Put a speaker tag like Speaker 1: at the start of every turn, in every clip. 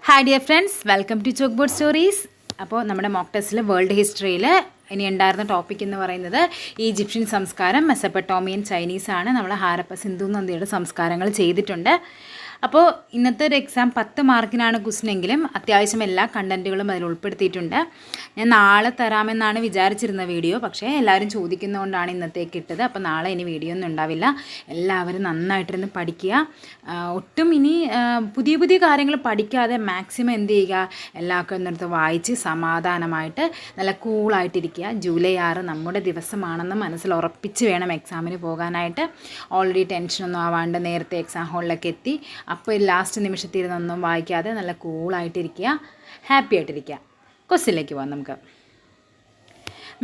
Speaker 1: Hi dear friends, welcome to chalkboard stories. അപ്പോൾ നമ്മുടെ mock ടെസ്റ്റിൽ വേൾഡ് ഹിസ്റ്ററിയിൽ ഇനി ഉണ്ടായിരുന്ന ടോപ്പിക് എന്ന് പറയുന്നത് ഈജിപ്ഷ്യൻ സംസ്കാരം, മെസപ്പൊട്ടോമിയൻ ചൈനീസാണ്. നമ്മൾ ഹാരപ്പ സിന്ധു നദിയുടെ സംസ്കാരങ്ങൾ ചെയ്തിട്ടുണ്ട്. അപ്പോൾ ഇന്നത്തെ ഒരു എക്സാം 10 മാർക്കിനാണ് ക്വസ്റ്റനെങ്കിലും അത്യാവശ്യം എല്ലാ കണ്ടൻറ്റുകളും അതിൽ ഉൾപ്പെടുത്തിയിട്ടുണ്ട്. ഞാൻ നാളെ തരാമെന്നാണ് വിചാരിച്ചിരുന്ന വീഡിയോ, പക്ഷേ എല്ലാവരും ചോദിക്കുന്നതുകൊണ്ടാണ് ഇന്നത്തേക്ക് ഇട്ടത്. അപ്പോൾ നാളെ ഇനി വീഡിയോ ഒന്നും ഉണ്ടാവില്ല. എല്ലാവരും നന്നായിട്ടിരുന്ന് പഠിക്കുക. ഒട്ടും ഇനി പുതിയ പുതിയ കാര്യങ്ങൾ പഠിക്കാതെ മാക്സിമം എന്ത് ചെയ്യുക, എല്ലാവർക്കും ഒന്നെടുത്ത് വായിച്ച് സമാധാനമായിട്ട് നല്ല കൂളായിട്ടിരിക്കുക. ജൂലൈ 6 നമ്മുടെ ദിവസമാണെന്ന് മനസ്സിൽ ഉറപ്പിച്ച് വേണം എക്സാമിന് പോകാനായിട്ട്. ഓൾറെഡി ടെൻഷനൊന്നും ആവാണ്ട് നേരത്തെ എക്സാം ഹോളിലൊക്കെ എത്തി. അപ്പോൾ ലാസ്റ്റ് നിമിഷത്തിൽ ഇരുന്നൊന്നും വായിക്കാതെ നല്ല കൂളായിട്ടിരിക്കുക, ഹാപ്പി ആയിട്ടിരിക്കുക. ക്വസ്റ്റ്യനിലേക്ക് പോകാം നമുക്ക്.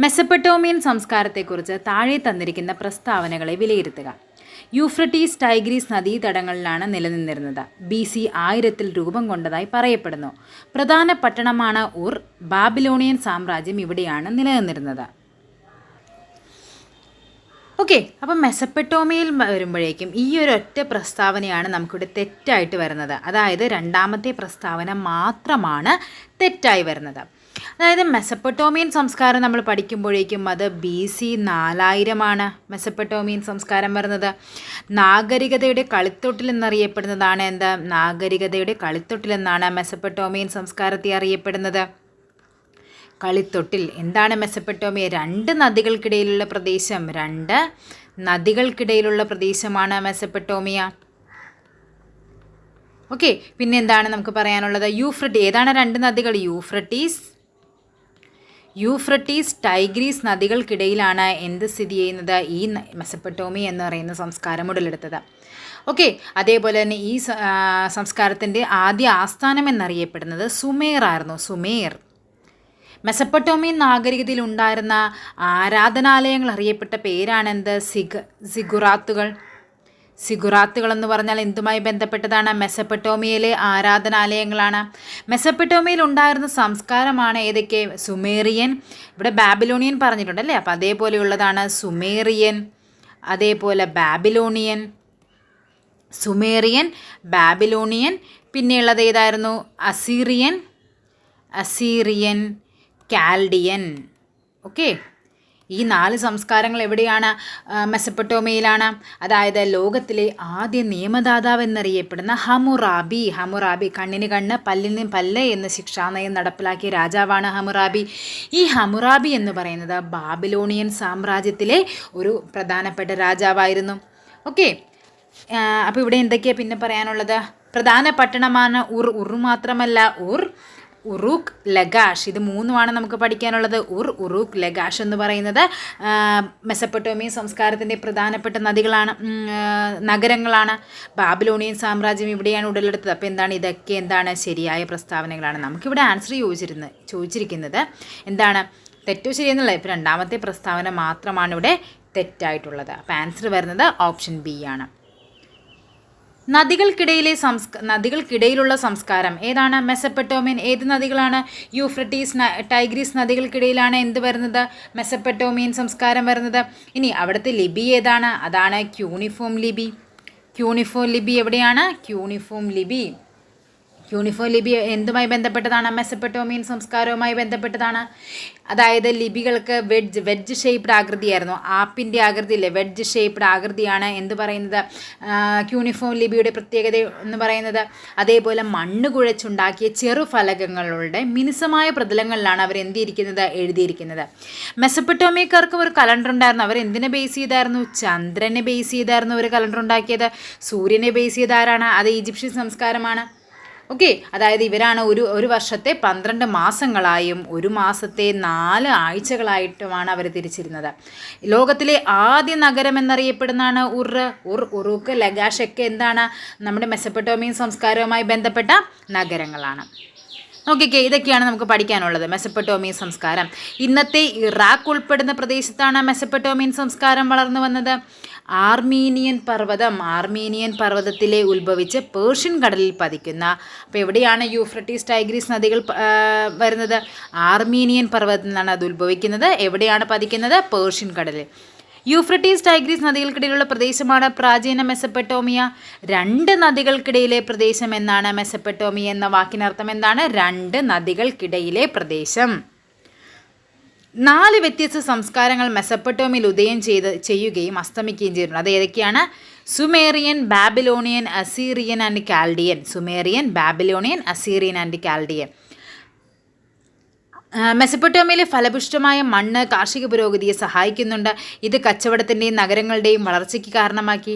Speaker 1: മെസപ്പൊട്ടോമിയൻ സംസ്കാരത്തെക്കുറിച്ച് താഴെ തന്നിരിക്കുന്ന പ്രസ്താവനകളെ വിലയിരുത്തുക. യൂഫ്രട്ടീസ് ടൈഗ്രീസ് നദീതടങ്ങളിലാണ് നിലനിന്നിരുന്നത്. BC 1000 രൂപം കൊണ്ടതായി പറയപ്പെടുന്നു. പ്രധാന പട്ടണമാണ് ഉർ. ബാബിലോണിയൻ സാമ്രാജ്യം ഇവിടെയാണ് നിലനിന്നിരുന്നത്. ഓക്കെ, അപ്പം മെസപ്പൊട്ടോമിയയിൽ വരുമ്പോഴേക്കും ഈ ഒരു ഒറ്റ പ്രസ്താവനയാണ് നമുക്കിവിടെ തെറ്റായിട്ട് വരുന്നത്. അതായത് രണ്ടാമത്തെ പ്രസ്താവന മാത്രമാണ് തെറ്റായി വരുന്നത്. അതായത് മെസപ്പൊട്ടോമിയൻ സംസ്കാരം നമ്മൾ പഠിക്കുമ്പോഴേക്കും അത് BC 4000 മെസപ്പൊട്ടോമിയൻ സംസ്കാരം വരുന്നത്. നാഗരികതയുടെ കളിത്തൊട്ടിൽ എന്നറിയപ്പെടുന്നതാണ് എന്ത്? നാഗരികതയുടെ കളിത്തൊട്ടിൽ എന്നാണ് മെസപ്പൊട്ടോമിയൻ സംസ്കാരത്തെ അറിയപ്പെടുന്നത്. കളിത്തൊട്ടിൽ. എന്താണ് മെസപ്പൊട്ടോമിയ? 2 നദികൾക്കിടയിലുള്ള പ്രദേശം. 2 നദികൾക്കിടയിലുള്ള പ്രദേശമാണ് മെസപ്പൊട്ടോമിയ. ഓക്കെ, പിന്നെ എന്താണ് നമുക്ക് പറയാനുള്ളത്? ഏതാണ് 2 നദികൾ? യൂഫ്രട്ടീസ് ടൈഗ്രീസ് നദികൾക്കിടയിലാണ് എന്ത് സ്ഥിതി ചെയ്യുന്നത്? ഈ മെസപ്പൊട്ടോമിയ എന്ന് പറയുന്ന സംസ്കാരം ഉടലെടുത്തത്. ഓക്കെ, അതേപോലെ തന്നെ ഈ സംസ്കാരത്തിൻ്റെ ആദ്യ ആസ്ഥാനം എന്നറിയപ്പെടുന്നത് സുമേർ ആയിരുന്നു. സുമേർ. മെസപ്പൊട്ടോമിയൻ നാഗരികതയിൽ ഉണ്ടായിരുന്ന ആരാധനാലയങ്ങൾ അറിയപ്പെട്ട പേരാണെന്ത്? സിഗുറാത്തുകൾ. സിഗുറാത്തുകൾ എന്ന് പറഞ്ഞാൽ എന്തുമായി ബന്ധപ്പെട്ടതാണ്? മെസപ്പൊട്ടോമിയയിലെ ആരാധനാലയങ്ങളാണ്. മെസപ്പൊട്ടോമിയയിൽ ഉണ്ടായിരുന്ന സംസ്കാരമാണ് ഏതൊക്കെ? സുമേറിയൻ. ഇവിടെ ബാബിലോണിയൻ പറഞ്ഞിട്ടുണ്ടല്ലേ, അപ്പോൾ അതേപോലെയുള്ളതാണ് സുമേറിയൻ, അതേപോലെ ബാബിലോണിയൻ. Sumerian, Babylonian. പിന്നെയുള്ളത് ഏതായിരുന്നു? Assyrian, Chaldean. ഓക്കെ, ഈ 4 സംസ്കാരങ്ങൾ എവിടെയാണ്? മെസപ്പൊട്ടോമിയയിലാണ്. അതായത് ലോകത്തിലെ ആദ്യ നിയമദാതാവ് എന്നറിയപ്പെടുന്ന ഹമുറാബി കണ്ണിന് കണ്ണ് പല്ലിന് പല്ല് എന്ന ശിക്ഷാനയം നടപ്പിലാക്കിയ രാജാവാണ് ഹമുറാബി. ഈ ഹമുറാബി എന്ന് പറയുന്നത് ബാബിലോണിയൻ സാമ്രാജ്യത്തിലെ ഒരു പ്രധാനപ്പെട്ട രാജാവായിരുന്നു. ഓക്കെ, അപ്പോൾ ഇവിടെ എന്തൊക്കെയാണ് പിന്നെ പറയാനുള്ളത്? പ്രധാന പട്ടണമാണ് ഉർ മാത്രമല്ല ഉറൂക്ക്, ലഗാഷ്. ഇത് 3 നമുക്ക് പഠിക്കാനുള്ളത്. ഉറൂക്ക്, ലഗാഷ് എന്ന് പറയുന്നത് മെസപ്പൊട്ടോമിയൻ സംസ്കാരത്തിൻ്റെ പ്രധാനപ്പെട്ട നഗരങ്ങളാണ്. ബാബിലോണിയൻ സാമ്രാജ്യം ഇവിടെയാണ് ഉടലെടുത്തത്. അപ്പോൾ ഇതൊക്കെ ശരിയായ പ്രസ്താവനകളാണ്. നമുക്കിവിടെ ആൻസർ ചോദിച്ചിരിക്കുന്നത് എന്താണ്? തെറ്റോ ശരിയെന്നുള്ളത്. ഇപ്പോൾ രണ്ടാമത്തെ പ്രസ്താവന മാത്രമാണ് ഇവിടെ തെറ്റായിട്ടുള്ളത്. അപ്പോൾ ആൻസർ വരുന്നത് ഓപ്ഷൻ B ആണ്. നദികൾക്കിടയിലുള്ള സംസ്കാരം ഏതാണ്? മെസപ്പൊട്ടോമിയൻ. ഏത് നദികളാണ്? യൂഫ്രട്ടീസ് ടൈഗ്രീസ് നദികൾക്കിടയിലാണ് എന്ത് വരുന്നത്? മെസപ്പൊട്ടോമിയൻ സംസ്കാരം വരുന്നത്. ഇനി അവിടുത്തെ ലിപി ഏതാണ്? അതാണ് ക്യൂണിഫോം ലിപി. ക്യൂണിഫോം ലിപി എവിടെയാണ്? ക്യൂണിഫോം ലിപി എന്തുമായി ബന്ധപ്പെട്ടതാണ്? മെസപ്പൊട്ടോമിയൻ സംസ്കാരവുമായി ബന്ധപ്പെട്ടതാണ്. അതായത് ലിപികൾക്ക് വെഡ്ജ് ഷേപ്ഡ് ആകൃതിയായിരുന്നു. ആപ്പിൻ്റെ ആകൃതിയില്ലേ, വെഡ്ജ് ഷേപ്ഡ് ആകൃതിയാണ് എന്ത് പറയുന്നത്? ക്യൂണിഫോം ലിപിയുടെ പ്രത്യേകത എന്ന് പറയുന്നത്. അതേപോലെ മണ്ണ് കുഴച്ചുണ്ടാക്കിയ ചെറുഫലകങ്ങളുടെ മിനുസമായ പ്രതലങ്ങളിലാണ് അവർ എഴുതിയിരിക്കുന്നത്. മെസപ്പൊട്ടോമിയക്കാർക്ക് ഒരു കലണ്ടർ ഉണ്ടായിരുന്നു. അവർ എന്തിനെ ബേസ് ചെയ്തായിരുന്നു? ചന്ദ്രനെ ബേസ് ചെയ്തായിരുന്നു ഒരു കലണ്ടർ ഉണ്ടാക്കിയത്. സൂര്യനെ ബേസ് ചെയ്താരാണ്? അത് ഈജിപ്ഷ്യൻ സംസ്കാരമാണ്. ഓക്കെ, അതായത് ഇവരാണ് ഒരു വർഷത്തെ 12 മാസങ്ങളായും ഒരു മാസത്തെ 4 ആഴ്ചകളായിട്ടുമാണ് അവർ തിരിച്ചിരുന്നത്. ലോകത്തിലെ ആദ്യ നഗരം എന്നറിയപ്പെടുന്നതാണ് ഉറൂക്ക്, ലഗാഷ് ഒക്കെ എന്താണ്? നമ്മുടെ മെസപ്പൊട്ടോമിയൻ സംസ്കാരവുമായി ബന്ധപ്പെട്ട നഗരങ്ങളാണ്. ഓക്കെ, ഇതൊക്കെയാണ് നമുക്ക് പഠിക്കാനുള്ളത്. മെസപ്പൊട്ടോമിയൻ സംസ്കാരം ഇന്നത്തെ ഇറാഖ് ഉൾപ്പെടുന്ന പ്രദേശത്താണ് മെസപ്പൊട്ടോമിയൻ സംസ്കാരം വളർന്നു വന്നത്. ആർമീനിയൻ പർവ്വതത്തിലെ ഉത്ഭവിച്ച് പേർഷ്യൻ കടലിൽ പതിക്കുന്ന, അപ്പോൾ എവിടെയാണ് യൂഫ്രട്ടീസ് ടൈഗ്രീസ് നദികൾ വരുന്നത്? ആർമീനിയൻ പർവ്വതത്തിൽ നിന്നാണ് അത് ഉത്ഭവിക്കുന്നത്. എവിടെയാണ് പതിക്കുന്നത്? പേർഷ്യൻ കടലിൽ. യൂഫ്രട്ടീസ് ടൈഗ്രീസ് നദികൾക്കിടയിലുള്ള പ്രദേശമാണ് പ്രാചീന മെസപ്പൊട്ടേമിയ. 2 നദികൾക്കിടയിലെ പ്രദേശം എന്നാണ് മെസപ്പൊട്ടേമിയ എന്ന വാക്കിനർത്ഥം എന്താണ്? 2 നദികൾക്കിടയിലെ പ്രദേശം. 4 വ്യത്യസ്ത സംസ്കാരങ്ങൾ മെസപ്പൊട്ടേമിയയിൽ ഉദയം ചെയ്യുകയും അസ്തമിക്കുകയും ചെയ്തിട്ടുണ്ട്. അത് ഏതൊക്കെയാണ്? Sumerian, Babylonian, Assyrian and Chaldean. Sumerian, Babylonian, Assyrian and Chaldean. മെസപ്പൊട്ടേമിയയിലെ ഫലപുഷ്ടമായ മണ്ണ് കാർഷിക പുരോഗതിയെ സഹായിക്കുന്നുണ്ട്. ഇത് കച്ചവടത്തിൻ്റെയും നഗരങ്ങളുടെയും വളർച്ചയ്ക്ക് കാരണമാക്കി.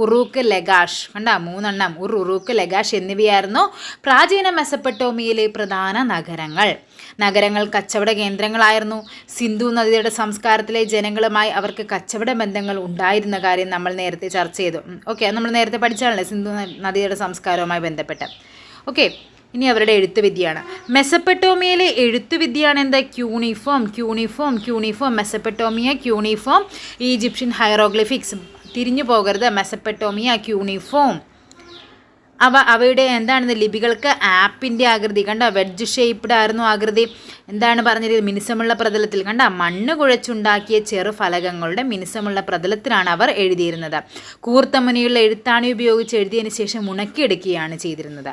Speaker 1: ഉറൂക്ക്, ലഗാഷ്, കണ്ട 3 എണ്ണം, ഉറൂക്ക്, ലഗാഷ് എന്നിവയായിരുന്നു പ്രാചീന മെസപ്പൊട്ടേമിയയിലെ പ്രധാന നഗരങ്ങൾ. നഗരങ്ങൾ കച്ചവട കേന്ദ്രങ്ങളായിരുന്നു. സിന്ധു നദിയുടെ സംസ്കാരത്തിലെ ജനങ്ങളുമായി അവർക്ക് കച്ചവട ബന്ധങ്ങൾ ഉണ്ടായിരുന്ന കാര്യം നമ്മൾ നേരത്തെ ചർച്ച ചെയ്തു. ഓക്കെ, അത് നമ്മൾ നേരത്തെ പഠിച്ചാണല്ലേ സിന്ധു നദിയുടെ സംസ്കാരവുമായി ബന്ധപ്പെട്ട്. ഓക്കെ, ഇനി അവരുടെ എഴുത്തുവിദ്യയാണ്. മെസപ്പൊട്ടേമിയയിലെ എഴുത്തുവിദ്യയാണ് എന്താ? Cuneiform. Mesopotamia cuneiform. Egyptian hieroglyphics. തിരിഞ്ഞു പോകരുത്. Mesopotamia cuneiform. അവയുടെ എന്താണെന്ന് ലിപികൾക്ക് ആപ്പിൻ്റെ ആകൃതി, കണ്ട വെഡ്ജ് ഷേപ്പ്ഡ് ആയിരുന്നു ആകൃതി. എന്താണ് പറഞ്ഞിരുന്നത്? മിനുസമുള്ള പ്രതലത്തിൽ, കണ്ട മണ്ണ് കുഴച്ചുണ്ടാക്കിയ ചെറു ഫലകങ്ങളുടെ മിനുസമുള്ള പ്രതലത്തിലാണ് അവർ എഴുതിയിരുന്നത്. കൂർത്തമുനയുള്ള എഴുത്താണി ഉപയോഗിച്ച് എഴുതിയതിന് ശേഷം ഉണക്കിയെടുക്കുകയാണ് ചെയ്തിരുന്നത്.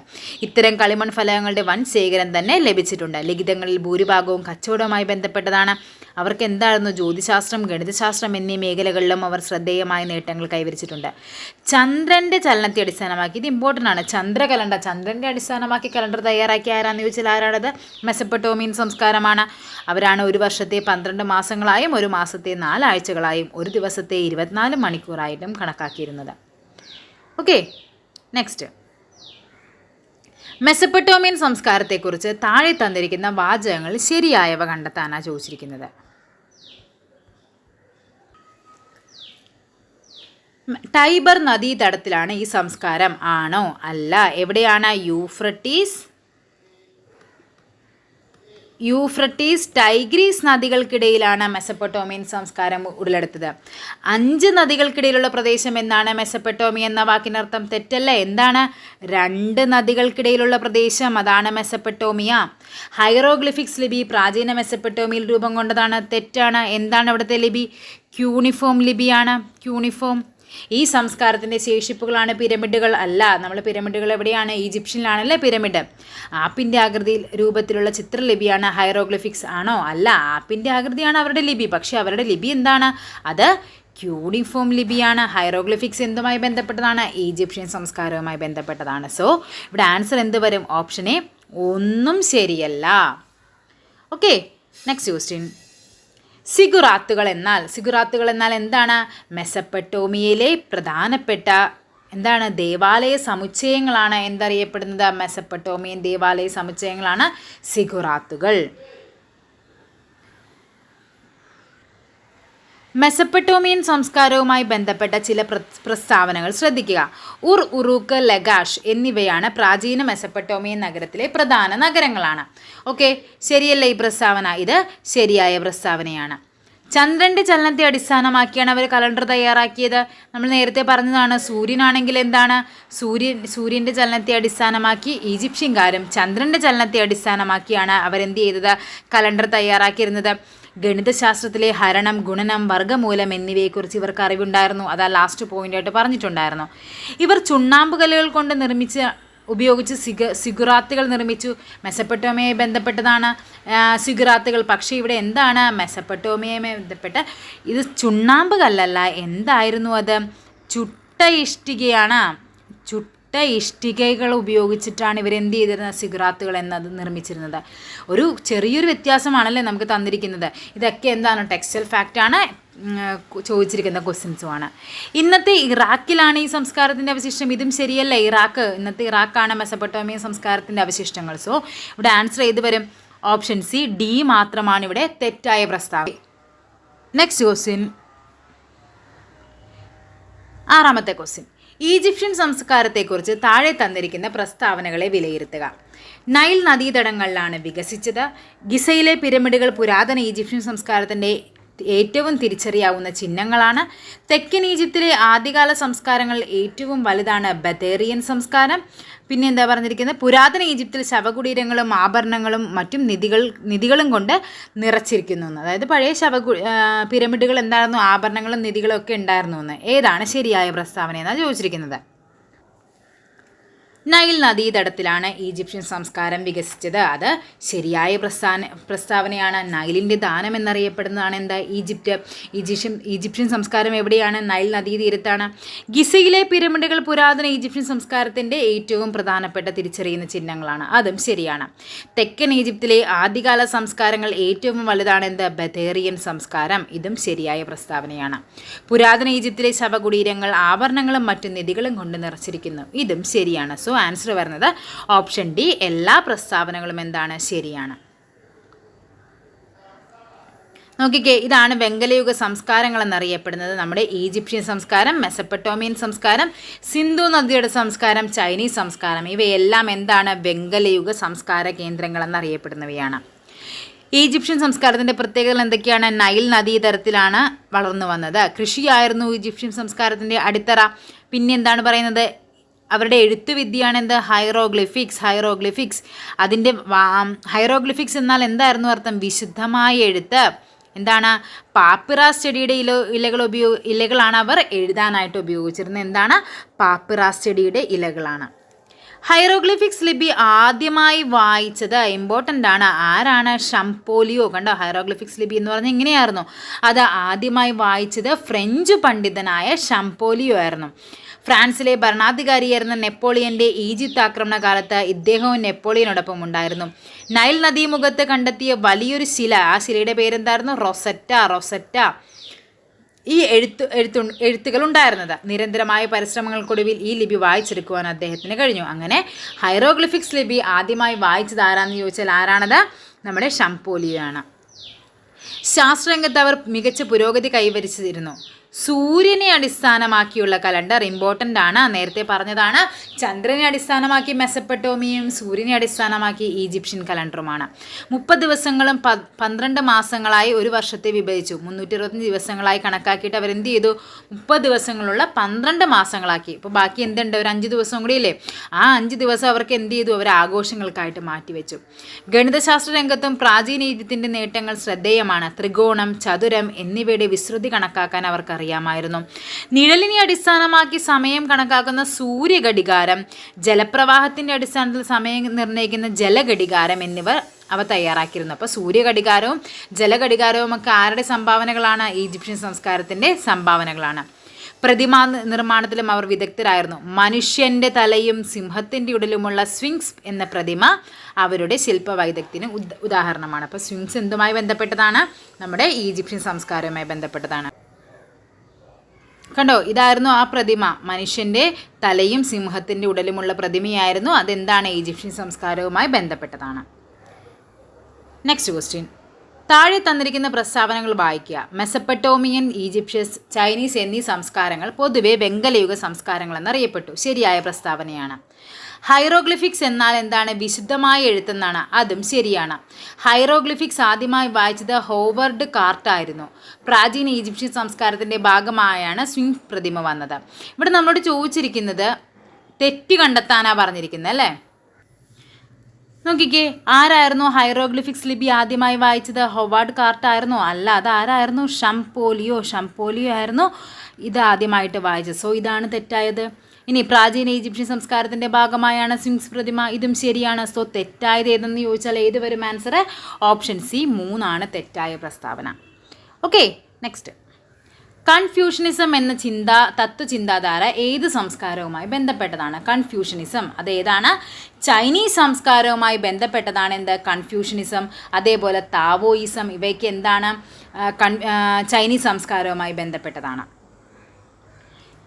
Speaker 1: ഇത്തരം കളിമൺ ഫലകങ്ങളുടെ വൻ ശേഖരം തന്നെ ലഭിച്ചിട്ടുണ്ട്. ലിഖിതങ്ങളിൽ ഭൂരിഭാഗവും കച്ചവടവുമായി ബന്ധപ്പെട്ടതാണ്. അവർക്ക് എന്തായിരുന്നു? ജ്യോതിശാസ്ത്രം, ഗണിതശാസ്ത്രം എന്നീ മേഖലകളിലും അവർ ശ്രദ്ധേയമായ നേട്ടങ്ങൾ കൈവരിച്ചിട്ടുണ്ട്. ചന്ദ്രൻ്റെ ചലനത്തെ അടിസ്ഥാനമാക്കി, ഇത് ഇമ്പോർട്ടൻ്റ് ആണ്, ചന്ദ്രൻ്റെ അടിസ്ഥാനമാക്കി കലണ്ടർ തയ്യാറാക്കിയ ആരാന്ന് ചോദിച്ചാൽ ആരാണത്? മെസപ്പൊട്ടേമിയൻ സംസ്കാരമാണ്. അവരാണ് ഒരു വർഷത്തെ 12 മാസങ്ങളായും ഒരു മാസത്തെ 4 ആഴ്ചകളായും ഒരു ദിവസത്തെ 24 മണിക്കൂറായിട്ടും കണക്കാക്കിയിരുന്നത്. Okay, next. മെസപ്പൊട്ടേമിയൻ സംസ്കാരത്തെക്കുറിച്ച് താഴെ തന്നിരിക്കുന്ന വാചകങ്ങൾ ശരിയായവ കണ്ടെത്താനാണ് ചോദിച്ചിരിക്കുന്നത്. ടൈബർ നദീതടത്തിലാണ് ഈ സംസ്കാരം. ആണോ? അല്ല. എവിടെയാണ്? യൂഫ്രട്ടീസ് ടൈഗ്രീസ് നദികൾക്കിടയിലാണ് മെസപ്പൊട്ടേമിയൻ സംസ്കാരം ഉടലെടുത്തത്. 5 നദികൾക്കിടയിലുള്ള പ്രദേശം എന്നാണ് മെസപ്പൊട്ടേമിയ എന്ന വാക്കിനർത്ഥം. തെറ്റല്ലേ? എന്താണ്? 2 നദികൾക്കിടയിലുള്ള പ്രദേശം, അതാണ് മെസപ്പൊട്ടേമിയ. ഹൈറോഗ്ലിഫിക്സ് ലിപി പ്രാചീന മെസപ്പൊട്ടേമിയയിൽ രൂപം കൊണ്ടതാണ്. തെറ്റാണ്. എന്താണ് അവിടുത്തെ ലിപി? ക്യൂണിഫോം ലിപിയാണ്. ക്യൂണിഫോം. ഈ സംസ്കാരത്തിൻ്റെ ശേഷിപ്പുകളാണ് പിരമിഡുകൾ. അല്ല, നമ്മൾ പിരമിഡുകൾ എവിടെയാണ്? ഈജിപ്ഷ്യനിലാണല്ലേ പിരമിഡ്. ആപ്പിൻ്റെ ആകൃതിയിൽ രൂപത്തിലുള്ള ചിത്രലിപിയാണ് ഹൈറോഗ്ലിഫിക്സ്. ആണോ? അല്ല, ആപ്പിൻ്റെ ആകൃതിയാണ് അവരുടെ ലിപി. പക്ഷേ അവരുടെ ലിപി എന്താണ്? അത് ക്യൂണിഫോം ലിപിയാണ്. ഹൈറോഗ്ലിഫിക്സ് എന്തുമായി ബന്ധപ്പെട്ടതാണ്? ഈജിപ്ഷ്യൻ സംസ്കാരവുമായി ബന്ധപ്പെട്ടതാണ്. സോ ഇവിടെ ആൻസർ എന്ത് വരും? Option A. ഒന്നും ശരിയല്ല. Okay, next question. സിഗുറാത്തുകൾ എന്നാൽ എന്താണ്? മെസപ്പൊട്ടേമിയയിലെ പ്രധാനപ്പെട്ട എന്താണ്? ദേവാലയ സമുച്ചയങ്ങളാണ് എന്തറിയപ്പെടുന്നത്? മെസപ്പൊട്ടേമിയൻ ദേവാലയ സമുച്ചയങ്ങളാണ് സിഗുറാത്തുകൾ. മെസപ്പൊട്ടേമിയൻ സംസ്കാരവുമായി ബന്ധപ്പെട്ട ചില പ്രസ്താവനകൾ ശ്രദ്ധിക്കുക. ഉറൂക്ക്, ലഗാഷ് എന്നിവയാണ് പ്രാചീന മെസപ്പൊട്ടേമിയൻ നഗരത്തിലെ പ്രധാന നഗരങ്ങളാണ്. ഓക്കെ, ശരിയല്ലേ ഈ പ്രസ്താവന? ഇത് ശരിയായ പ്രസ്താവനയാണ്. ചന്ദ്രൻ്റെ ചലനത്തെ അടിസ്ഥാനമാക്കിയാണ് അവർ കലണ്ടർ തയ്യാറാക്കിയത്. നമ്മൾ നേരത്തെ പറഞ്ഞതാണ്. സൂര്യനാണെങ്കിൽ എന്താണ്? സൂര്യൻ്റെ ചലനത്തെ അടിസ്ഥാനമാക്കി ഈജിപ്ഷ്യൻകാരും ചന്ദ്രൻ്റെ ചലനത്തെ അടിസ്ഥാനമാക്കിയാണ് അവരെന്ത് ചെയ്തത്? കലണ്ടർ തയ്യാറാക്കിയിരുന്നത്. ഗണിതശാസ്ത്രത്തിലെ ഹരണം, ഗുണനം, വർഗ്ഗമൂലം എന്നിവയെക്കുറിച്ച് ഇവർക്ക് അറിവുണ്ടായിരുന്നു. അതാ ലാസ്റ്റ് പോയിൻ്റായിട്ട് പറഞ്ഞിട്ടുണ്ടായിരുന്നു. ഇവർ ചുണ്ണാമ്പുകല്ലുകൾ കൊണ്ട് ഉപയോഗിച്ച് സിഗുറാത്തുകൾ നിർമ്മിച്ചു. മെസപ്പൊട്ടേമിയയുമായി ബന്ധപ്പെട്ടതാണ് സിഗുറാത്തുകൾ. പക്ഷേ ഇവിടെ എന്താണ്? മെസപ്പൊട്ടേമിയയുമായി ബന്ധപ്പെട്ട് ഇത് ചുണ്ണാമ്പ് കല്ലല്ല. എന്തായിരുന്നു അത്? ചുട്ട ഇഷ്ടികയാണ്. ഇഷ്ടികകൾ ഉപയോഗിച്ചിട്ടാണ് ഇവരെന്ത് ചെയ്തിരുന്നത്? സിഗുറാത്തുകൾ എന്നത് നിർമ്മിച്ചിരുന്നത്. ഒരു ചെറിയൊരു വ്യത്യാസമാണല്ലേ നമുക്ക് തന്നിരിക്കുന്നത്. ഇതൊക്കെ എന്താണ്? ടെക്സ്റ്റൈൽ ഫാക്റ്റാണ് ചോദിച്ചിരിക്കുന്ന ക്വസ്റ്റ്യൻസുമാണ്. ഇന്നത്തെ ഇറാഖിലാണ് ഈ സംസ്കാരത്തിൻ്റെ അവശിഷ്ടം. ഇതും ശരിയല്ല. ഇന്നത്തെ ഇറാഖാണ് മെസപ്പൊട്ടേമിയൻ സംസ്കാരത്തിൻ്റെ അവശിഷ്ടങ്ങൾ. സോ ഇവിടെ ആൻസർ ചെയ്ത് വരും ഓപ്ഷൻ സി, ഡി മാത്രമാണ് ഇവിടെ തെറ്റായ പ്രസ്താവന. നെക്സ്റ്റ് ക്വസ്റ്റ്യൻ, 6ാമത്തെ ക്വസ്റ്റ്യൻ. ഈജിപ്ഷ്യൻ സംസ്കാരത്തെക്കുറിച്ച് താഴെ തന്നിരിക്കുന്ന പ്രസ്താവനകളെ വിലയിരുത്തുക. നൈൽ നദീതടങ്ങളിലാണ് വികസിച്ചത്. ഗിസയിലെ പിരമിഡുകൾ പുരാതന ഈജിപ്ഷ്യൻ സംസ്കാരത്തിൻ്റെ ഏറ്റവും തിരിച്ചറിയാവുന്ന ചിഹ്നങ്ങളാണ്. തെക്കൻ ഈജിപ്തിലെ ആദ്യകാല സംസ്കാരങ്ങളിൽ ഏറ്റവും വലുതാണ് ബത്തേറിയൻ സംസ്കാരം. പിന്നെ എന്താ പറഞ്ഞിരിക്കുന്നത്, പുരാതന ഈജിപ്തിൽ ശവകുടീരങ്ങളും ആഭരണങ്ങളും മറ്റും നിധികളും കൊണ്ട് നിറച്ചിരിക്കുന്നു എന്ന്. അതായത് പഴയ പിരമിഡുകൾ എന്തായിരുന്നു, ആഭരണങ്ങളും നിധികളും ഒക്കെ ഉണ്ടായിരുന്നു എന്ന്. ഏതാണ് ശരിയായ പ്രസ്താവന എന്നാണ് ചോദിച്ചിരിക്കുന്നത്. നൈൽ നദീതടത്തിലാണ് ഈജിപ്ഷ്യൻ സംസ്കാരം വികസിച്ചത്. അത് ശരിയായ പ്രസ്താവനയാണ്. നൈലിൻ്റെ ദാനം എന്നറിയപ്പെടുന്നതാണ് എന്താ, ഈജിപ്ഷ്യൻ സംസ്കാരം എവിടെയാണ്, നൈൽ നദീതീരത്താണ്. ഗിസയിലെ പിരമിഡുകൾ പുരാതന ഈജിപ്ഷ്യൻ സംസ്കാരത്തിൻ്റെ ഏറ്റവും പ്രധാനപ്പെട്ട തിരിച്ചറിയുന്ന ചിഹ്നങ്ങളാണ്. അതും ശരിയാണ്. തെക്കൻ ഈജിപ്തിലെ ആദ്യകാല സംസ്കാരങ്ങൾ ഏറ്റവും വലുതാണ് എന്ത്, ബത്തേറിയൻ സംസ്കാരം. ഇതും ശരിയായ പ്രസ്താവനയാണ്. പുരാതന ഈജിപ്തിലെ ശവകുടീരങ്ങൾ ആഭരണങ്ങളും മറ്റു നിധികളും കൊണ്ട് നിറച്ചിരിക്കുന്നു. ഇതും ശരിയാണ്. സോ ആൻസർ വരുന്നത് ഓപ്ഷൻ ഡി, എല്ലാ പ്രസ്താവനകളും എന്താണ്, ശരിയാണ്. നോക്കിക്കേ, ഇതാണ് വെങ്കലയുഗ സംസ്കാരങ്ങൾ എന്നറിയപ്പെടുന്നത്. നമ്മുടെ ഈജിപ്ഷ്യൻ സംസ്കാരം, മെസപ്പൊട്ടോമിയൻ സംസ്കാരം, സിന്ധു നദിയുടെ സംസ്കാരം, ചൈനീസ് സംസ്കാരം, ഇവയെല്ലാം എന്താണ്, വെങ്കലയുഗ സംസ്കാര കേന്ദ്രങ്ങൾ എന്നറിയപ്പെടുന്നവയാണ്. ഈജിപ്ഷ്യൻ സംസ്കാരത്തിൻ്റെ പ്രത്യേകതകൾ എന്തൊക്കെയാണ്? നൈൽ നദീതരത്തിലാണ് വളർന്നു വന്നത്. കൃഷിയായിരുന്നു ഈജിപ്ഷ്യൻ സംസ്കാരത്തിൻ്റെ അടിത്തറ. പിന്നെ എന്താണ് പറയുന്നത്, അവരുടെ എഴുത്തുവിദ്യയാണ് എന്ത്, ഹൈറോഗ്ലിഫിക്സ്. അതിൻ്റെ ഹൈറോഗ്ലിഫിക്സ് എന്നാൽ എന്തായിരുന്നു അർത്ഥം, വിശുദ്ധമായ എഴുത്ത്. എന്താണ്, പാപ്പിറാസ് ചെടിയുടെ ഇലകളാണ് അവർ എഴുതാനായിട്ട് ഉപയോഗിച്ചിരുന്നത്. എന്താണ്, പാപ്പിറാസ് ചെടിയുടെ ഇലകളാണ്. ഹൈറോഗ്ലിഫിക്സ് ലിപി ആദ്യമായി വായിച്ചത് ഇമ്പോർട്ടൻ്റ് ആണ്. ആരാണ്? ഷംപോലിയോ. കണ്ടോ, ഹൈറോഗ്ലിഫിക്സ് ലിപി എന്ന് പറഞ്ഞാൽ ഇങ്ങനെയായിരുന്നു. അത് ആദ്യമായി വായിച്ചത് ഫ്രഞ്ച് പണ്ഡിതനായ ഷംപോലിയോ ആയിരുന്നു. ഫ്രാൻസിലെ ഭരണാധികാരിയായിരുന്ന നെപ്പോളിയൻ്റെ ഈജിപ്ത് ആക്രമണ കാലത്ത് ഇദ്ദേഹവും നെപ്പോളിയനോടൊപ്പം ഉണ്ടായിരുന്നു. നൈൽ നദീമുഖത്ത് കണ്ടെത്തിയ വലിയൊരു ശില, ആ ശിലയുടെ പേരെന്തായിരുന്നു? റൊസറ്റ. ഈ എഴുത്തുകൾ ഉണ്ടായിരുന്നത്. നിരന്തരമായ പരിശ്രമങ്ങൾക്കൊടുവിൽ ഈ ലിപി വായിച്ചെടുക്കുവാൻ അദ്ദേഹത്തിന് കഴിഞ്ഞു. അങ്ങനെ ഹൈറോഗ്ലിഫിക്സ് ലിപി ആദ്യമായി വായിച്ചത് ആരാന്ന് ചോദിച്ചാൽ ആരാണത്? നമ്മുടെ ഷംപോലിയോ ആണ്. ശാസ്ത്രരംഗത്ത് അവർ മികച്ച പുരോഗതി കൈവരിച്ചിരുന്നു. സൂര്യനെ അടിസ്ഥാനമാക്കിയുള്ള കലണ്ടർ ഇമ്പോർട്ടൻ്റ് ആണ്. നേരത്തെ പറഞ്ഞതാണ്. ചന്ദ്രനെ അടിസ്ഥാനമാക്കി മെസപ്പൊട്ടോമിയയും സൂര്യനെ അടിസ്ഥാനമാക്കി ഈജിപ്ഷ്യൻ കലണ്ടറുമാണ്. 30 ദിവസങ്ങളും 12 മാസങ്ങളായി ഒരു വർഷത്തെ വിഭജിച്ചു. 365 ദിവസങ്ങളായി കണക്കാക്കിയിട്ട് അവരെന്ത് ചെയ്തു? 30 ദിവസങ്ങളുള്ള 12 മാസങ്ങളാക്കി. ഇപ്പോൾ ബാക്കി എന്തുണ്ട്? ഒരു 5 ദിവസം കൂടിയില്ലേ? ആ 5 ദിവസം അവർക്ക് എന്ത് ചെയ്തു? അവർ ആഘോഷങ്ങൾക്കായിട്ട് മാറ്റിവെച്ചു. ഗണിതശാസ്ത്ര രംഗത്തും പ്രാചീന ഈജിപ്തിൻ്റെ നേട്ടങ്ങൾ ശ്രദ്ധേയമാണ്. ത്രികോണം, ചതുരം എന്നിവയുടെ വിസ്തൃതി കണക്കാക്കാൻ അവർക്ക് അറിയാമായിരുന്നു. നിഴലിനെ അടിസ്ഥാനമാക്കി സമയം കണക്കാക്കുന്ന സൂര്യഘടികാരം, ജലപ്രവാഹത്തിൻ്റെ അടിസ്ഥാനത്തിൽ സമയം നിർണ്ണയിക്കുന്ന ജലഘടികാരം എന്നിവ അവ തയ്യാറാക്കിയിരുന്നു. അപ്പോൾ സൂര്യഘടികാരവും ജലഘടികാരവും ഒക്കെ ആരുടെ സംഭാവനകളാണ്? ഈജിപ്ഷ്യൻ സംസ്കാരത്തിൻ്റെ സംഭാവനകളാണ്. പ്രതിമാ നിർമ്മാണത്തിലും അവർ വിദഗ്ധരായിരുന്നു. മനുഷ്യൻ്റെ തലയും സിംഹത്തിൻ്റെ ഉടലുമുള്ള സ്ഫിങ്സ് എന്ന പ്രതിമ അവരുടെ ശില്പവൈദഗ്ധ്യത്തിന് ഉദാഹരണമാണ്. അപ്പോൾ സ്ഫിങ്സ് എന്തുമായി ബന്ധപ്പെട്ടതാണ്? നമ്മുടെ ഈജിപ്ഷ്യൻ സംസ്കാരവുമായി ബന്ധപ്പെട്ടതാണ്. കണ്ടോ, ഇതായിരുന്നു ആ പ്രതിമ. മനുഷ്യൻ്റെ തലയും സിംഹത്തിൻ്റെ ഉടലുമുള്ള പ്രതിമയായിരുന്നു. അതെന്താണ്? ഈജിപ്ഷ്യൻ സംസ്കാരവുമായി ബന്ധപ്പെട്ടതാണ്. Next question. താഴെ തന്നിരിക്കുന്ന പ്രസ്താവനകൾ വായിക്കുക. മെസപ്പൊട്ടോമിയൻ, ഈജിപ്ഷ്യസ്, ചൈനീസ് എന്നീ സംസ്കാരങ്ങൾ പൊതുവെ വെങ്കലയുഗ സംസ്കാരങ്ങൾ എന്നറിയപ്പെട്ടു. ശരിയായ പ്രസ്താവനയാണ്. ഹൈറോഗ്ലിഫിക്സ് എന്നാൽ എന്താണ്? വിശുദ്ധമായ എഴുത്തെന്നാണ്. അതും ശരിയാണ്. ഹൈറോഗ്ലിഫിക്സ് ആദ്യമായി വായിച്ചത് ഹോവർഡ് കാർട്ടായിരുന്നു. പ്രാചീന ഈജിപ്ഷ്യൻ സംസ്കാരത്തിൻ്റെ ഭാഗമായാണ് സ്ഫിങ്സ് പ്രതിമ വന്നത്. ഇവിടെ നമ്മളോട് ചോദിച്ചിരിക്കുന്നത് തെറ്റ് കണ്ടെത്താനാണ് പറഞ്ഞിരിക്കുന്നത് അല്ലേ? നോക്കിക്കേ, ആരായിരുന്നു ഹൈറോഗ്ലിഫിക്സ് ലിപി ആദ്യമായി വായിച്ചത്? ഹോവാർഡ് കാർട്ടായിരുന്നോ? അല്ല, അത് ആരായിരുന്നു? ഷംപോലിയോ ആയിരുന്നു ഇത് ആദ്യമായിട്ട് വായിച്ചത്. സോ ഇതാണ് തെറ്റായത്. ഇനി പ്രാചീന ഈജിപ്ഷ്യൻ സംസ്കാരത്തിൻ്റെ ഭാഗമായാണ് സ്ഫിങ്സ് പ്രതിമ. ഇതും ശരിയാണ്. സോ തെറ്റായത് ഏതെന്ന് ചോദിച്ചാൽ ഏത് വരും ആൻസർ? ഓപ്ഷൻ സി 3 തെറ്റായ പ്രസ്താവന. Okay, next. കൺഫ്യൂഷനിസം എന്ന തത്വചിന്താധാര ഏത് സംസ്കാരവുമായി ബന്ധപ്പെട്ടതാണ്? കൺഫ്യൂഷനിസം അതേതാണ്? ചൈനീസ് സംസ്കാരവുമായി ബന്ധപ്പെട്ടതാണ് എന്ത്? കൺഫ്യൂഷനിസം. അതേപോലെ താവോയിസം, ഇവയ്ക്ക് എന്താണ്? ചൈനീസ് സംസ്കാരവുമായി ബന്ധപ്പെട്ടതാണ്.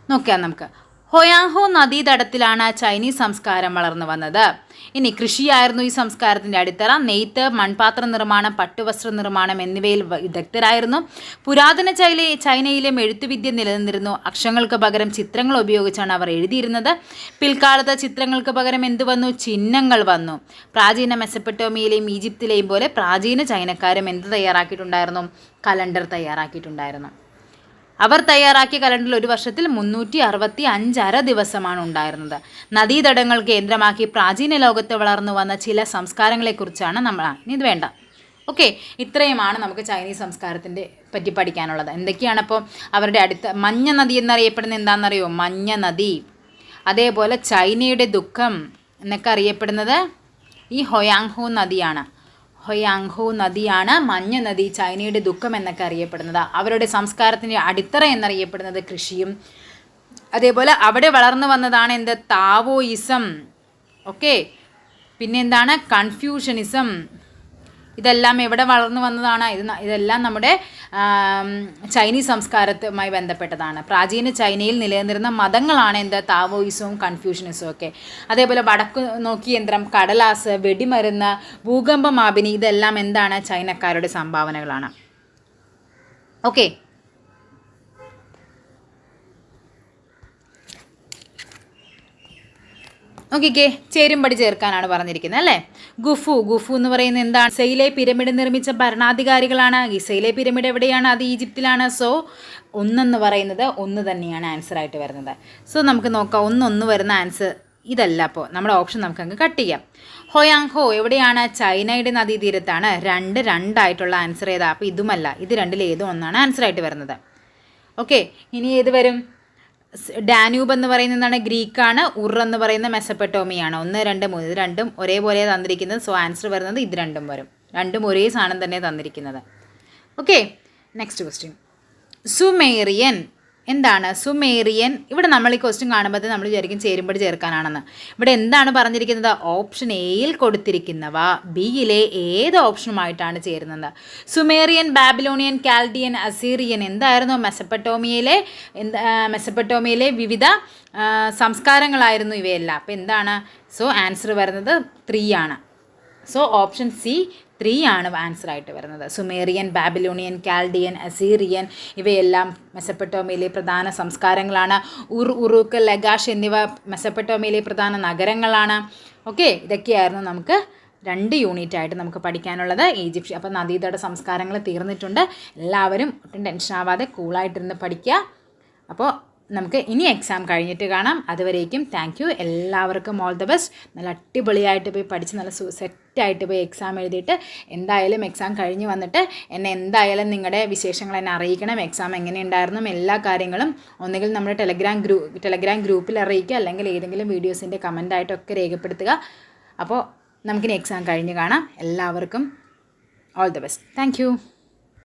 Speaker 1: നോക്കാം നമുക്ക്. ഹൊയാങ്ഹോ നദീതടത്തിലാണ് ചൈനീസ് സംസ്കാരം വളർന്നു വന്നത്. ഇനി കൃഷിയായിരുന്നു ഈ സംസ്കാരത്തിൻ്റെ അടിത്തറ. നെയ്ത്ത്, മൺപാത്ര നിർമ്മാണം, പട്ടുവസ്ത്ര നിർമ്മാണം എന്നിവയിൽ വിദഗ്ധരായിരുന്നു. പുരാതന ചൈനയിലെ എഴുത്തുവിദ്യ നിലനിന്നിരുന്നു. അക്ഷരങ്ങൾക്ക് പകരം ചിത്രങ്ങൾ ഉപയോഗിച്ചാണ് അവർ എഴുതിയിരുന്നത്. പിൽക്കാലത്ത് ചിത്രങ്ങൾക്ക് പകരം എന്ത് വന്നു? ചിഹ്നങ്ങൾ വന്നു. പ്രാചീന മെസപ്പൊട്ടേമിയയിലെയും ഈജിപ്തിലെയും പോലെ പ്രാചീന ചൈനക്കാരും എന്ത് തയ്യാറാക്കിയിട്ടുണ്ടായിരുന്നു? കലണ്ടർ തയ്യാറാക്കിയിട്ടുണ്ടായിരുന്നു. അവർ തയ്യാറാക്കിയ കലണ്ടറിൽ ഒരു വർഷത്തിൽ 365 ദിവസമാണ് ഉണ്ടായിരുന്നത്. നദീതടങ്ങൾ കേന്ദ്രമാക്കി പ്രാചീന ലോകത്ത് വളർന്നു വന്ന ചില സംസ്കാരങ്ങളെക്കുറിച്ചാണ് നമ്മൾ ഇത് വേണ്ട. ഓക്കെ, ഇത്രയുമാണ് നമുക്ക് ചൈനീസ് സംസ്കാരത്തിൻ്റെ പറ്റി പഠിക്കാനുള്ളത്. എന്തൊക്കെയാണപ്പോൾ അവരുടെ മഞ്ഞ നദി എന്നറിയപ്പെടുന്നത് എന്താണെന്നറിയോ? മഞ്ഞ നദി. അതേപോലെ ചൈനയുടെ ദുഃഖം എന്നൊക്കെ അറിയപ്പെടുന്നത് ഈ ഹൊയാങ്ഹോ നദിയാണ്. ഹൊയാങ്ഹോ നദിയാണ് മഞ്ഞ നദി, ചൈനയുടെ ദുഃഖം എന്നൊക്കെ അറിയപ്പെടുന്നത്. അവരുടെ സംസ്കാരത്തിൻ്റെ അടിത്തറ എന്നറിയപ്പെടുന്നത് കൃഷിയും. അതേപോലെ അവിടെ വളർന്നു വന്നതാണ് എന്ത്? താവോയിസം. ഓക്കെ, പിന്നെന്താണ്? കൺഫ്യൂഷനിസം. ഇതെല്ലാം എവിടെ വളർന്നു വന്നതാണ്? ഇതെല്ലാം നമ്മുടെ ചൈനീസ് സംസ്കാരവുമായി ബന്ധപ്പെട്ടതാണ്. പ്രാചീന ചൈനയിൽ നിലനിന്നിരുന്ന മതങ്ങളാണ് എന്ത്? താവോയിസവും കൺഫ്യൂഷനിസവും ഒക്കെ. അതേപോലെ വടക്കു നോക്കി യന്ത്രം, കടലാസ്, വെടിമരുന്ന്, ഭൂകമ്പമാപിനി ഇതെല്ലാം എന്താണ്? ചൈനക്കാരുടെ സംഭാവനകളാണ്. ഓക്കെ, നോക്കിക്കേ, ചേരുംപടി ചേർക്കാനാണ് പറഞ്ഞിരിക്കുന്നത് അല്ലേ. ഗുഫു എന്ന് പറയുന്നത് എന്താണ്? ഗിസയിലെ പിരമിഡ് നിർമ്മിച്ച ഭരണാധികാരികളാണ്. ഗിസയിലെ പിരമിഡ് എവിടെയാണ്? അത് ഈജിപ്തിലാണ്. സോ ഒന്നെന്ന് പറയുന്നത് ഒന്ന് തന്നെയാണ് ആൻസർ ആയിട്ട് വരുന്നത്. സോ നമുക്ക് നോക്കാം, ഒന്ന് വരുന്ന ആൻസർ ഇതല്ല. അപ്പോൾ നമ്മുടെ ഓപ്ഷൻ നമുക്കങ്ങ് കട്ട് ചെയ്യാം. ഹൊയാങ്ഹോ എവിടെയാണ്? ചൈനയുടെ നദീതീരത്താണ്. 2 ആൻസർ ഏതാ? അപ്പോൾ ഇതുമല്ല, ഇത് രണ്ടിൽ ഏതോ ഒന്നാണ് ആൻസർ ആയിട്ട് വരുന്നത്. ഓക്കെ, ഇനി ഏത് വരും? ഡാന്യൂബ് എന്ന് പറയുന്നത് എന്താണ്? ഗ്രീക്കാണ്. ഉർ എന്ന് പറയുന്ന മെസപ്പൊട്ടേമിയാണ്. 1, 2, 3 ഇത് രണ്ടും ഒരേപോലെ തന്നിരിക്കുന്നത്. സോ ആൻസർ വരുന്നത് ഇത് രണ്ടും വരും. രണ്ടും ഒരേ സാധനം തന്നെ തന്നിരിക്കുന്നത്. Okay, next question. സുമേറിയൻ എന്താണ്? സുമേറിയൻ. ഇവിടെ നമ്മൾ ഈ ക്വസ്റ്റ്യൻ കാണുമ്പോൾ നമ്മൾ വിചാരിക്കും ചേരുംപടി ചേർക്കാനാണെന്ന്. ഇവിടെ എന്താണ് പറഞ്ഞിരിക്കുന്നത്? ഓപ്ഷൻ എയിൽ കൊടുത്തിരിക്കുന്നവ ബിയിലെ ഏത് ഓപ്ഷനുമായിട്ടാണ് ചേരുന്നത്? സുമേറിയൻ, ബാബിലോണിയൻ, കാൽഡിയൻ, അസീറിയൻ എന്തായിരുന്നു? മെസപ്പൊട്ടേമിയയിലെ വിവിധ സംസ്കാരങ്ങളായിരുന്നു ഇവയെല്ലാം. അപ്പോൾ എന്താണ്? സോ ആൻസർ വരുന്നത് 3 ആണ്. സോ ഓപ്ഷൻ സി 3 ആണ് ആൻസർ ആയിട്ട് വരുന്നത്. സുമേറിയൻ, ബാബിലോണിയൻ, കാൽഡിയൻ, അസീറിയൻ ഇവയെല്ലാം മെസപ്പൊട്ടേമിയയിലെ പ്രധാന സംസ്കാരങ്ങളാണ്. ഉറുക്ക്, ലഗാഷ് എന്നിവ മെസപ്പൊട്ടേമിയയിലെ പ്രധാന നഗരങ്ങളാണ്. ഓക്കെ, ഇതൊക്കെയായിരുന്നു നമുക്ക് 2 യൂണിറ്റായിട്ട് നമുക്ക് പഠിക്കാനുള്ളത്. ഈജിപ്ഷ്യൻ. അപ്പോൾ നദീതട സംസ്കാരങ്ങൾ തീർന്നിട്ടുണ്ട്. എല്ലാവരും ഒട്ടും ടെൻഷൻ ആവാതെ കൂളായിട്ടിരുന്ന് പഠിക്കുക. അപ്പോൾ നമുക്ക് ഇനി എക്സാം കഴിഞ്ഞിട്ട് കാണാം. അതുവരേക്കും താങ്ക് യു. എല്ലാവർക്കും ഓൾ ദ ബെസ്റ്റ്. നല്ല അടിപൊളിയായിട്ട് പോയി പഠിച്ച് നല്ല സെറ്റായിട്ട് പോയി എക്സാം എഴുതിയിട്ട് എന്തായാലും എക്സാം കഴിഞ്ഞ് വന്നിട്ട് എന്നെ എന്തായാലും നിങ്ങളുടെ വിശേഷങ്ങൾ എന്നെ അറിയിക്കണം. എക്സാം എങ്ങനെയുണ്ടായിരുന്നു എല്ലാ കാര്യങ്ങളും ഒന്നുകിൽ നമ്മുടെ ടെലഗ്രാം ഗ്രൂപ്പിൽ അറിയിക്കുക, അല്ലെങ്കിൽ ഏതെങ്കിലും വീഡിയോസിൻ്റെ കമൻ്റായിട്ടൊക്കെ രേഖപ്പെടുത്തുക. അപ്പോൾ നമുക്കിനി എക്സാം കഴിഞ്ഞ് കാണാം. എല്ലാവർക്കും all the best. Thank you.